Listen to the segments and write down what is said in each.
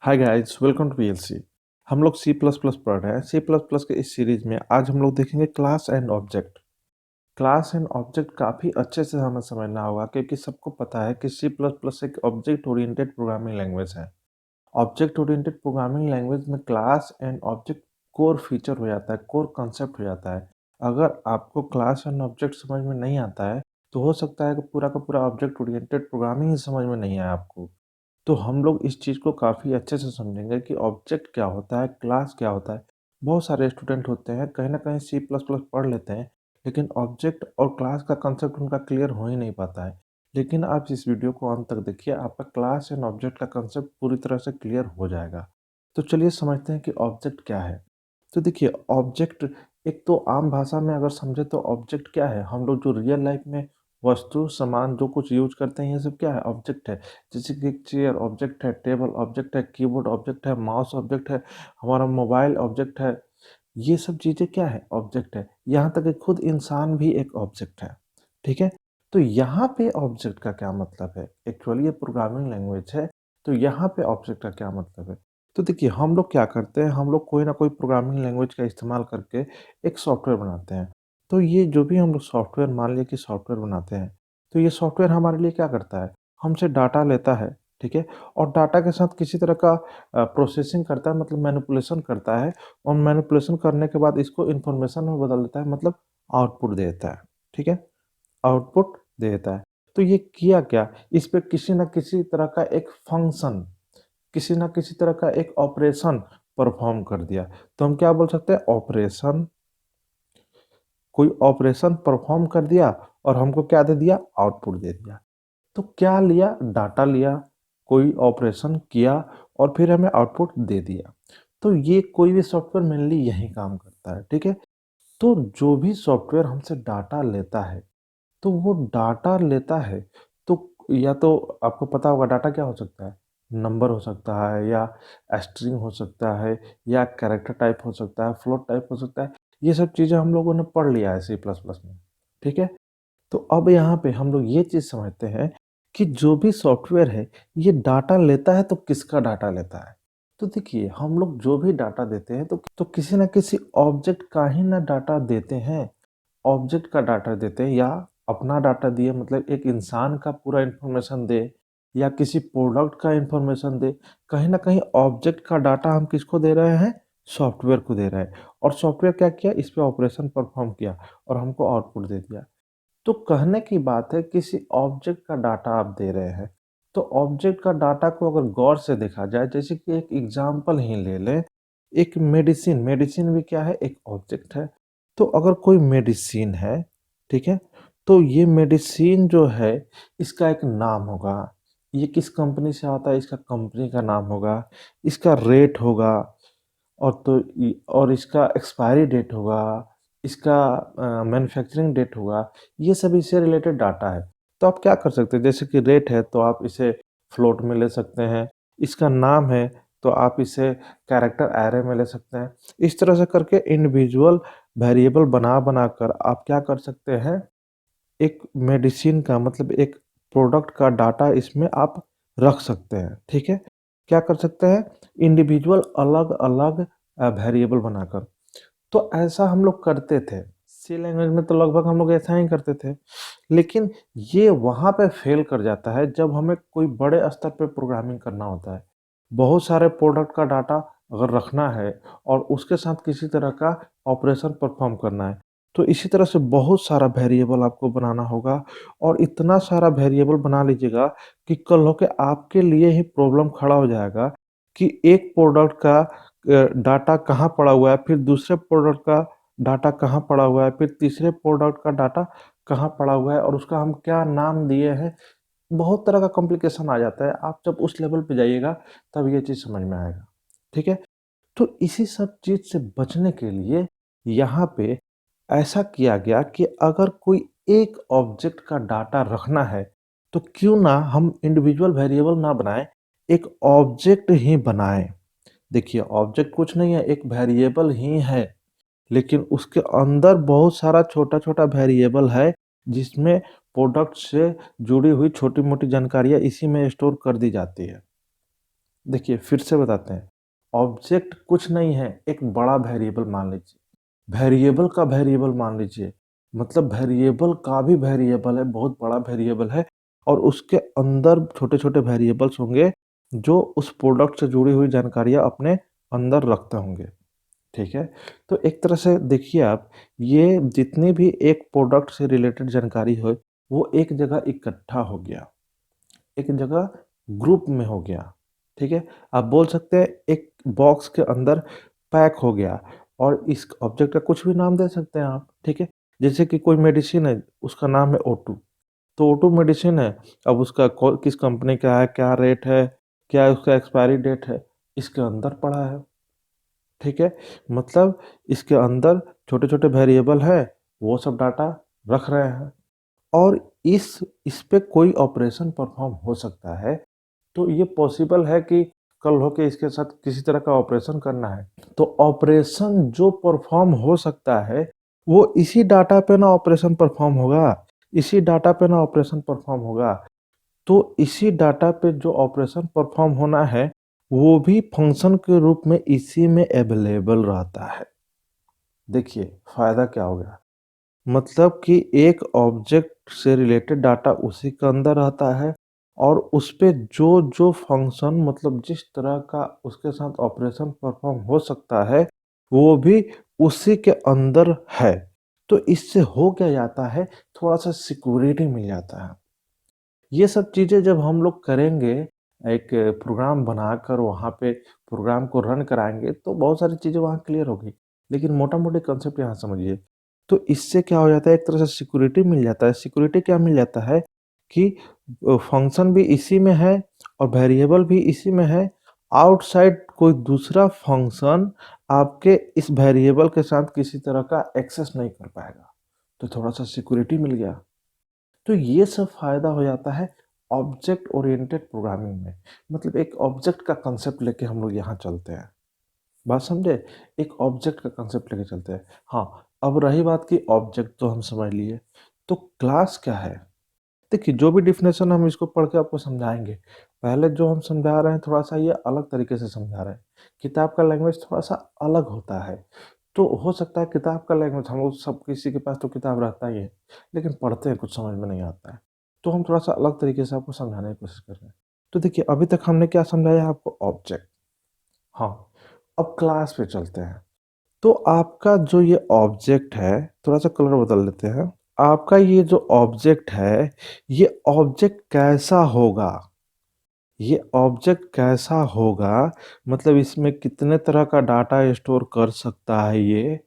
Hi guys, welcome to PLC. हम लोग C plus plus पढ़ रहे हैं। सी प्लस प्लस के इस सीरीज में आज हम लोग देखेंगे class and object. Class and object काफ़ी अच्छे से हमें समझना होगा क्योंकि सबको पता है कि सी प्लस प्लस एक ऑब्जेक्ट ओरिएंटेड प्रोग्रामिंग लैंग्वेज है। ऑब्जेक्ट ओरिएंटेड प्रोग्रामिंग लैंग्वेज में class and object core feature हो जाता है, कोर कॉन्सेप्ट हो जाता है। अगर आपको क्लास एंड ऑब्जेक्ट समझ में नहीं आता है तो हो सकता है कि पूरा का पूरा ऑब्जेक्ट ओरिएंटेड प्रोग्रामिंग ही समझ में नहीं आए आपको। तो हम लोग इस चीज़ को काफ़ी अच्छे से समझेंगे कि ऑब्जेक्ट क्या होता है, क्लास क्या होता है। बहुत सारे स्टूडेंट होते हैं, कहीं न कहीं सी प्लस प्लस पढ़ लेते हैं, लेकिन ऑब्जेक्ट और क्लास का कंसेप्ट उनका क्लियर हो ही नहीं पाता है। लेकिन आप इस वीडियो को अंत तक देखिए, आपका क्लास एंड ऑब्जेक्ट का कंसेप्ट पूरी तरह से क्लियर हो जाएगा। तो चलिए समझते हैं कि ऑब्जेक्ट क्या है। तो देखिए, ऑब्जेक्ट एक तो आम भाषा में अगर समझे तो ऑब्जेक्ट क्या है? हम लोग जो रियल लाइफ में वस्तु, सामान जो कुछ यूज़ करते हैं, ये सब क्या है? ऑब्जेक्ट है। जैसे कि एक चेयर ऑब्जेक्ट है, टेबल ऑब्जेक्ट है, कीबोर्ड ऑब्जेक्ट है, माउस ऑब्जेक्ट है, हमारा मोबाइल ऑब्जेक्ट है। ये सब चीज़ें क्या है? ऑब्जेक्ट है। यहाँ तक कि खुद इंसान भी एक ऑब्जेक्ट है। ठीक है? तो यहाँ पे ऑब्जेक्ट का क्या मतलब है? एक्चुअली ये प्रोग्रामिंग लैंग्वेज है, तो यहाँ पे ऑब्जेक्ट का क्या मतलब है? तो देखिए, हम लोग क्या करते हैं, हम लोग कोई ना कोई प्रोग्रामिंग लैंग्वेज का इस्तेमाल करके एक सॉफ्टवेयर बनाते हैं। तो ये जो भी हम लोग सॉफ्टवेयर मान लिए कि सॉफ्टवेयर बनाते हैं, तो ये सॉफ्टवेयर हमारे लिए क्या करता है? हमसे डाटा लेता है, ठीक है? और डाटा के साथ किसी तरह का प्रोसेसिंग करता है, मतलब मैनिपुलेशन करता है, और मैनिपुलेशन करने के बाद इसको इन्फॉर्मेशन में बदल देता है, मतलब आउटपुट दे देता है, ठीक है? आउटपुट दे देता है। तो ये किया क्या? इस पे किसी न किसी तरह का एक फंक्शन, किसी न किसी तरह का एक ऑपरेशन परफ़ॉर्म कर दिया। तो हम क्या बोल सकते हैं? ऑपरेशन, कोई ऑपरेशन परफ़ॉर्म कर दिया और हमको क्या दे दिया? आउटपुट दे दिया। तो क्या लिया? डाटा लिया, कोई ऑपरेशन किया और फिर हमें आउटपुट दे दिया। तो ये कोई भी सॉफ्टवेयर मेनली यही काम करता है, ठीक है? तो जो भी सॉफ्टवेयर हमसे डाटा लेता है, तो वो डाटा लेता है, तो या तो आपको पता होगा डाटा क्या हो सकता है? नंबर हो सकता है, या स्ट्रिंग हो सकता है, या कैरेक्टर टाइप हो सकता है, फ्लोट टाइप हो सकता है। ये सब चीज़ें हम लोगों ने पढ़ लिया है सी प्लस प्लस में, ठीक है? तो अब यहाँ पे हम लोग ये चीज़ समझते हैं कि जो भी सॉफ्टवेयर है, ये डाटा लेता है तो किसका डाटा लेता है? तो देखिए, हम लोग जो भी डाटा देते हैं तो किसी न किसी ऑब्जेक्ट का ही ना डाटा देते हैं। ऑब्जेक्ट का डाटा देते हैं, या अपना डाटा दिए, मतलब एक इंसान का पूरा इन्फॉर्मेशन दे, या किसी प्रोडक्ट का इन्फॉर्मेशन दे। कहीं न कहीं ऑब्जेक्ट का डाटा हम किसको दे रहे हैं? सॉफ्टवेयर को दे रहे हैं। और सॉफ्टवेयर क्या किया? इस पे ऑपरेशन परफ़ॉर्म किया और हमको आउटपुट दे दिया। तो कहने की बात है, किसी ऑब्जेक्ट का डाटा आप दे रहे हैं, तो ऑब्जेक्ट का डाटा को अगर गौर से देखा जाए, जैसे कि एक एग्जांपल ही ले लें, एक मेडिसिन, मेडिसिन भी क्या है? एक ऑब्जेक्ट है। तो अगर कोई मेडिसिन है, ठीक है? तो ये मेडिसिन जो है, इसका एक नाम होगा, ये किस कंपनी से आता है, इसका कंपनी का नाम होगा, इसका रेट होगा, और तो और इसका एक्सपायरी डेट होगा, इसका मैन्युफैक्चरिंग डेट होगा, ये सब इससे रिलेटेड डाटा है। तो आप क्या कर सकते हैं, जैसे कि रेट है तो आप इसे फ्लोट में ले सकते हैं, इसका नाम है तो आप इसे कैरेक्टर एरे में ले सकते हैं। इस तरह से करके इंडिविजुअल वेरिएबल बना कर आप क्या कर सकते हैं, एक मेडिसिन का, मतलब एक प्रोडक्ट का डाटा इसमें आप रख सकते हैं, ठीक है? क्या कर सकते हैं? इंडिविजुअल अलग-अलग वेरिएबल बनाकर। तो ऐसा हम लोग करते थे। सी लैंग्वेज में तो लगभग हम लोग ऐसा ही करते थे। लेकिन ये वहाँ पे फ़ेल कर जाता है जब हमें कोई बड़े स्तर पे प्रोग्रामिंग करना होता है। बहुत सारे प्रोडक्ट का डाटा अगर रखना है और उसके साथ किसी तरह का ऑपरेशन परफ़ॉर्म करना है, तो इसी तरह से बहुत सारा वेरिएबल आपको बनाना होगा, और इतना सारा वेरिएबल बना लीजिएगा कि कल हो के आपके लिए ही प्रॉब्लम खड़ा हो जाएगा कि एक प्रोडक्ट का डाटा कहाँ पड़ा हुआ है, फिर दूसरे प्रोडक्ट का डाटा कहाँ पड़ा हुआ है, फिर तीसरे प्रोडक्ट का डाटा कहाँ पड़ा हुआ है, और उसका हम क्या नाम दिए हैं। बहुत तरह का कॉम्प्लिकेशन आ जाता है। आप जब उस लेवल पे जाइएगा तब ये चीज़ समझ में आएगा। ठीक है? तो इसी सब चीज़ से बचने के लिए यहाँ पे ऐसा किया गया कि अगर कोई एक ऑब्जेक्ट का डाटा रखना है, तो क्यों ना हम इंडिविजुअल वेरिएबल ना बनाएँ, एक ऑब्जेक्ट ही बनाएँ। देखिए, ऑब्जेक्ट कुछ नहीं है, एक वेरिएबल ही है, लेकिन उसके अंदर बहुत सारा छोटा-छोटा वेरिएबल है, जिसमें प्रोडक्ट से जुड़ी हुई छोटी-मोटी जानकारियाँ इसी में स्टोर कर दी जाती है। देखिए फिर से बताते हैं, ऑब्जेक्ट कुछ नहीं है, एक बड़ा वेरिएबल मान लीजिए। वेरिएबल का वेरिएबल मान लीजिए, मतलब वेरिएबल का भी वेरिएबल है, बहुत बड़ा वेरिएबल है और उसके अंदर छोटे-छोटे वेरिएबल्स होंगे, जो उस प्रोडक्ट से जुड़ी हुई जानकारियाँ अपने अंदर रखते होंगे, ठीक है? तो एक तरह से देखिए आप, ये जितनी भी एक प्रोडक्ट से रिलेटेड जानकारी हो, वो एक जगह इकट्ठा हो गया। एक जगह ग्रुप में हो गया, ठीक है? आप बोल सकते हैं एक बॉक्स के अंदर पैक हो गया और इस ऑब्जेक्ट का कुछ भी नाम दे सकते हैं आप, ठीक है? जैसे कि कोई मेडिसिन है, उसका नाम है O2, तो O2 मेडिसिन है, अब उसका किस कंपनी का है, क्या रेट है, क्या उसका एक्सपायरी डेट है, इसके अंदर पड़ा है, ठीक है? मतलब इसके अंदर छोटे-छोटे वेरिएबल है, वो सब डाटा रख रहे हैं और इस पे कोई ऑपरेशन परफॉर्म हो सकता है। तो ये पॉसिबल है कि कल हो के इसके साथ किसी तरह का ऑपरेशन करना है, तो ऑपरेशन जो परफॉर्म हो सकता है, वो इसी डाटा पे ना ऑपरेशन परफॉर्म होगा, इसी डाटा पे ना ऑपरेशन परफॉर्म होगा। तो इसी डाटा पे जो ऑपरेशन परफॉर्म होना है, वो भी फंक्शन के रूप में इसी में अवेलेबल रहता है। देखिए, फ़ायदा क्या हो गया? मतलब कि एक ऑब्जेक्ट से रिलेटेड डाटा उसी के अंदर रहता है और उस पे जो-जो फ़ंक्शन मतलब जिस तरह का उसके साथ ऑपरेशन परफ़ॉर्म हो सकता है, वो भी उसी के अंदर है। तो इससे हो क्या जाता है, थोड़ा-सा सिक्योरिटी मिल जाता है। ये सब चीज़ें जब हम लोग करेंगे, एक प्रोग्राम बनाकर वहाँ पे प्रोग्राम को रन कराएँगे, तो बहुत सारी चीज़ें वहाँ क्लियर होगी। लेकिन मोटा-मोटी कॉन्सेप्ट यहाँ समझिए। तो इससे क्या हो जाता है, एक तरह से सिक्योरिटी मिल जाता है। सिक्योरिटी क्या मिल जाता है कि फंक्शन भी इसी में है और वेरिएबल भी इसी में है। आउटसाइड कोई दूसरा फंक्शन आपके इस वेरिएबल के साथ किसी तरह का एक्सेस नहीं कर पाएगा। तो थोड़ा-सा सिक्योरिटी मिल गया। तो ये सब फ़ायदा हो जाता है ऑब्जेक्ट ओरिएंटेड प्रोग्रामिंग में। मतलब एक ऑब्जेक्ट का कांसेप्ट लेके हम लोग यहाँ चलते हैं। बात समझे? एक ऑब्जेक्ट का कांसेप्ट लेके चलते हैं। हाँ, अब रही बात कि ऑब्जेक्ट तो हम समझ लिए, तो क्लास क्या है? देखिए, जो भी डेफ़िनेशन हम इसको पढ़ के आपको समझाएँगे। पहले जो हम समझा रहे हैं थोड़ा-सा ये अलग तरीके से समझा रहे हैं। किताब का लैंग्वेज थोड़ा-सा अलग होता है। तो हो सकता है किताब का लैंग्वेज हम लोग सब किसी के पास तो किताब रहता ही है, लेकिन पढ़ते हैं कुछ समझ में नहीं आता है। तो हम थोड़ा-सा अलग तरीके से आपको समझाने की कोशिश कर रहे हैं। तो देखिए, अभी तक हमने क्या समझाया आपको ऑब्जेक्ट। हाँ, अब क्लास पे चलते हैं। तो आपका जो ये ऑब्जेक्ट है, थोड़ा-सा कलर बदल लेते हैं। आपका ये जो ऑब्जेक्ट है, ये ऑब्जेक्ट कैसा होगा? ये ऑब्जेक्ट कैसा होगा? मतलब इसमें कितने तरह का डाटा स्टोर कर सकता है ये?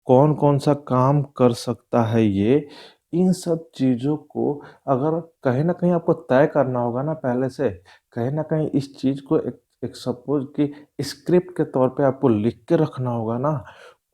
कौन-कौन सा काम कर सकता है ये? इन सब चीज़ों को अगर कहीं न कहीं आपको तय करना होगा ना पहले से, कहीं न कहीं इस चीज़ को एक एक सपोज़ कि स्क्रिप्ट के तौर पे आपको लिख के रखना होगा ना,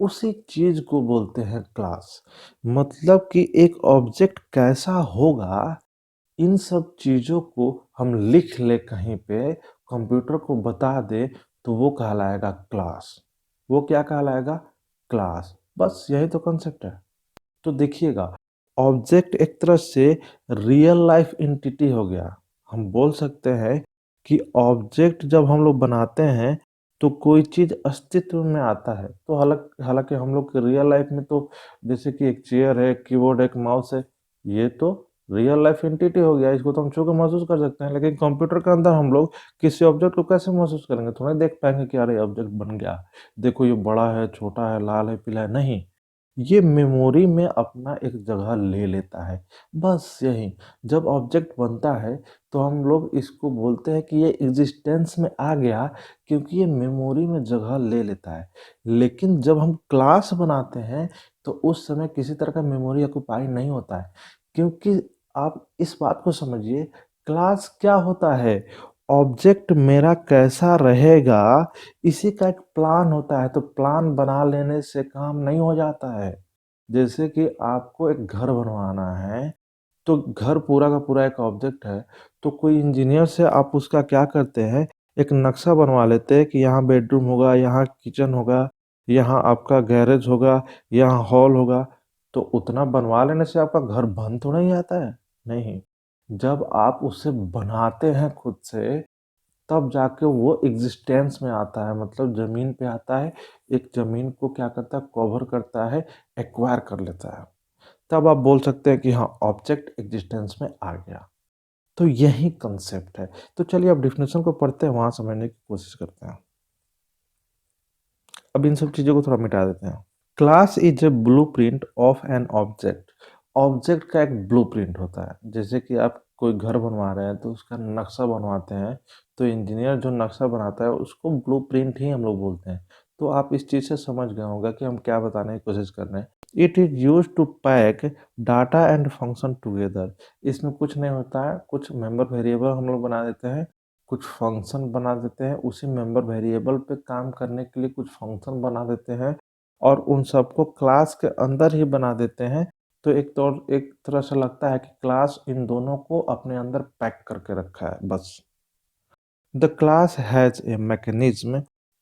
उसी चीज़ को बोलते हैं क्लास। मतलब कि एक ऑब्जेक्ट कैसा होगा, इन सब चीज़ों को हम लिख लें कहीं पे, कंप्यूटर को बता दें, तो वो कहलाएगा क्लास। वो क्या कहलाएगा? क्लास। बस यही तो कॉन्सेप्ट है। तो देखिएगा, ऑब्जेक्ट एक तरह से रियल लाइफ एंटिटी हो गया। हम बोल सकते हैं कि ऑब्जेक्ट जब हम लोग बनाते हैं, तो कोई चीज़ अस्तित्व में आता है। तो हालाँकि हम लोग के रियल लाइफ में तो जैसे कि एक चेयर है, एक कीबोर्ड है, एक माउस है, ये तो रियल लाइफ एंटिटी हो गया, इसको तो हम छू के महसूस कर सकते हैं। लेकिन कंप्यूटर के अंदर हम लोग किसी ऑब्जेक्ट को कैसे महसूस करेंगे? थोड़ा देख पाएँगे कि अरे! ऑब्जेक्ट बन गया। देखो ये बड़ा है, छोटा है, लाल है, पीला है, नहीं। ये मेमोरी में अपना एक जगह ले लेता है, बस यही। जब ऑब्जेक्ट बनता है, तो हम लोग इसको बोलते हैं कि ये एक्जिस्टेंस में आ गया क्योंकि ये मेमोरी में जगह ले लेता है। लेकिन जब हम क्लास बनाते हैं, तो उस समय किसी तरह का मेमोरी ऑक्यूपाई नहीं होता है, क्योंकि आप इस बात को समझिए, क्लास क्या होता है? ऑब्जेक्ट मेरा कैसा रहेगा, इसी का एक प्लान होता है, तो प्लान बना लेने से काम नहीं हो जाता है। जैसे कि आपको एक घर बनवाना है, तो घर पूरा का पूरा एक ऑब्जेक्ट है, तो कोई इंजीनियर से आप उसका क्या करते हैं, एक नक्शा बनवा लेते हैं कि यहाँ बेडरूम होगा, यहाँ किचन होगा, यहाँ आपका गैरेज होगा, यहाँ हॉल होगा। तो उतना बनवा लेने से आपका घर बन थोड़ा ही जाता है, नहीं। जब आप उसे बनाते हैं खुद से, तब जाके वो एग्जिस्टेंस में आता है, मतलब ज़मीन पे आता है, एक ज़मीन को क्या करता है, कवर करता है, एक्वायर कर लेता है। तब आप बोल सकते हैं कि हाँ, ऑब्जेक्ट एग्जिस्टेंस में आ गया। तो यही कांसेप्ट है। तो चलिए अब डेफिनेशन को पढ़ते हैं, वहाँ समझने की कोशिश करते हैं। अब इन सब चीज़ों को थोड़ा मिटा देते हैं। Class is a blueprint of an object. Object का एक ब्लूप्रिंट होता है। जैसे कि आप कोई घर बनवा रहे हैं तो उसका नक्शा बनवाते हैं, तो इंजीनियर जो नक्शा बनाता है उसको ब्लूप्रिंट ही हम लोग बोलते हैं। तो आप इस चीज़ से समझ गए होंगे कि हम क्या बताने की कोशिश कर रहे हैं। It is use to pack data and function together. इसमें कुछ नहीं होता है, कुछ मेंबर वेरिएबल हम लोग बना देते हैं, कुछ फंक्शन बना देते हैं, उसी मेंबर वेरिएबल पे काम करने के लिए कुछ फंक्शन बना देते हैं और उन सबको क्लास के अंदर ही बना देते हैं। तो एक तरह से लगता है कि क्लास इन दोनों को अपने अंदर पैक करके रखा है बस। The class has a mechanism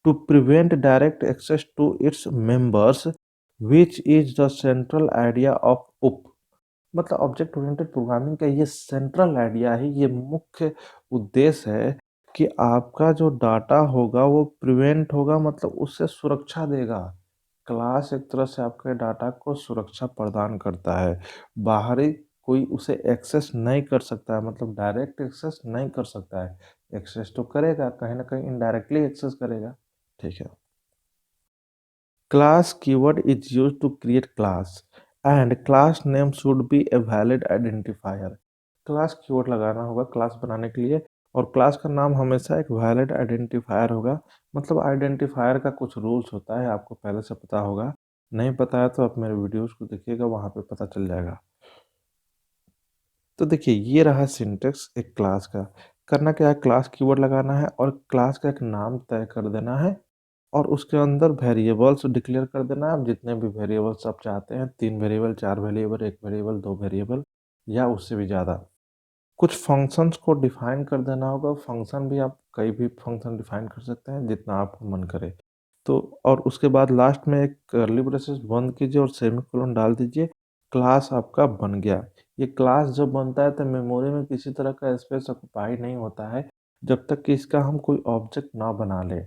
to prevent direct access to its members, which is the central idea of UP। मतलब ऑब्जेक्ट ओरिएंटेड प्रोग्रामिंग का ये सेंट्रल आइडिया है, ये मुख्य उद्देश्य है कि आपका जो डाटा होगा वो प्रिवेंट होगा, मतलब उससे सुरक्षा देगा। क्लास एक तरह से आपके डाटा को सुरक्षा प्रदान करता है। बाहरी कोई उसे एक्सेस नहीं कर सकता है, मतलब डायरेक्ट एक्सेस नहीं कर सकता है। एक्सेस तो करेगा, कहीं ना कहीं इनडायरेक्टली एक्सेस करेगा। ठीक है। Class keyword is used to create class and class name should be a valid identifier। Class keyword लगाना होगा क्लास बनाने के लिए और क्लास का नाम हमेशा एक वैलिड आइडेंटिफायर होगा। मतलब आइडेंटिफायर का कुछ रूल्स होता है, आपको पहले से पता होगा। नहीं पता है तो आप मेरे वीडियोस को देखिएगा, वहाँ पे पता चल जाएगा। तो देखिए ये रहा सिंटेक्स एक क्लास का। करना क्या है, क्लास कीवर्ड लगाना है और क्लास का एक नाम तय कर देना है और उसके अंदर वेरिएबल्स डिक्लेयर कर देना है। आप जितने भी वेरिएबल्स आप चाहते हैं, 3 वेरिएबल, 4 वेरिएबल, 1 वेरिएबल, 2 वेरिएबल या उससे भी ज़्यादा। कुछ फंक्शंस को डिफाइन कर देना होगा। फंक्शन भी आप कई भी फंक्शन डिफाइन कर सकते हैं जितना आपको मन करे। तो और उसके बाद लास्ट में एक कर्ली ब्रेसेस बंद कीजिए और सेमीकोलन डाल दीजिए। क्लास आपका बन गया। ये क्लास जब बनता है तो मेमोरी में किसी तरह का स्पेस ऑक्युपाई नहीं होता है जब तक कि इसका हम कोई ऑब्जेक्ट ना बना ले।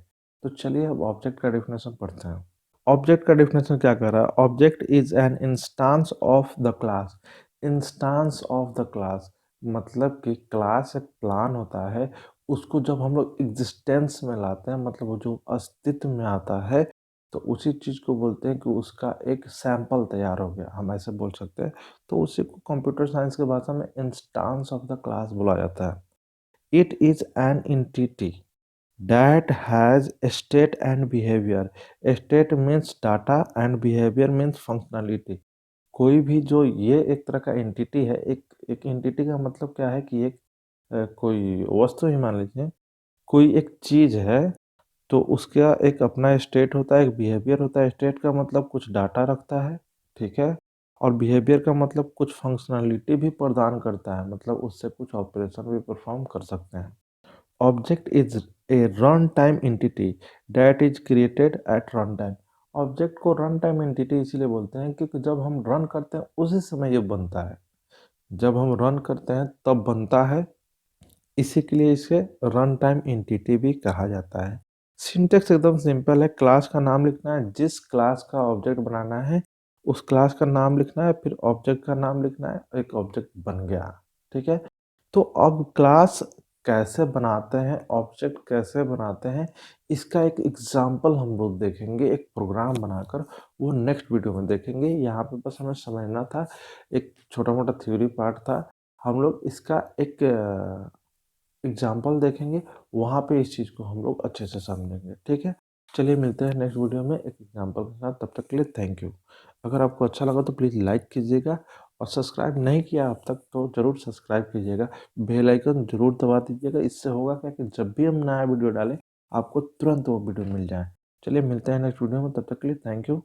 तो चलिए अब ऑब्जेक्ट का डेफिनेशन पढ़ते हैं। ऑब्जेक्ट का डेफिनेशन क्या कर रहा है, object is an instance of the class. Instance of the class मतलब कि क्लास एक प्लान होता है, उसको जब हम लोग एग्जिस्टेंस में लाते हैं, मतलब वो जो अस्तित्व में आता है, तो उसी चीज़ को बोलते हैं कि उसका एक सैंपल तैयार हो गया, हम ऐसे बोल सकते हैं। तो उसी को कंप्यूटर साइंस की भाषा में इंस्टांस ऑफ द क्लास बोला जाता है। It is an entity that has a state and behavior। State means data and behavior means functionality। कोई भी जो ये एक तरह का एंटिटी है, एक एंटिटी का मतलब क्या है कि एक कोई वस्तु ही मान लीजिए, कोई एक चीज़ है, तो उसका एक अपना स्टेट होता है, एक बिहेवियर होता है। स्टेट का मतलब कुछ डाटा रखता है, ठीक है, और बिहेवियर का मतलब कुछ फंक्शनैलिटी भी प्रदान करता है, मतलब उससे कुछ ऑपरेशन भी परफॉर्म कर सकते हैं। Object is a runtime entity that is created at runtime। Object को रन टाइम एंटिटी इसीलिए बोलते हैं क्योंकि जब हम रन करते हैं उसी समय ये बनता है। जब हम रन करते हैं तब बनता है, इसी के लिए इसे रन टाइम एंटिटी भी कहा जाता है। सिंटेक्स एकदम सिंपल है। क्लास का नाम लिखना है, जिस क्लास का ऑब्जेक्ट बनाना है उस क्लास का नाम लिखना है, फिर ऑब्जेक्ट का नाम लिखना है, एक ऑब्जेक्ट बन गया। ठीक है। तो अब क्लास कैसे बनाते हैं, ऑब्जेक्ट कैसे बनाते हैं, इसका एक एग्जाम्पल हम लोग देखेंगे एक प्रोग्राम बनाकर। वो नेक्स्ट वीडियो में देखेंगे। यहाँ पे बस हमें समझना था, एक छोटा मोटा थ्योरी पार्ट था। हम लोग इसका एक एग्जाम्पल देखेंगे, वहाँ पे इस चीज़ को हम लोग अच्छे से समझेंगे। ठीक है। चलिए मिलते हैं नेक्स्ट वीडियो में एक एग्जाम्पल के साथ। तब तक के लिए थैंक यू। अगर आपको अच्छा लगा तो प्लीज़ लाइक कीजिएगा और सब्सक्राइब नहीं किया अब तक तो ज़रूर सब्सक्राइब कीजिएगा। बेल आइकन ज़रूर दबा दीजिएगा। इससे होगा क्या कि जब भी हम नया वीडियो डालें आपको तुरंत वो वीडियो मिल जाए। चलिए मिलते हैं नेक्स्ट वीडियो में, तब तक के लिए थैंक यू।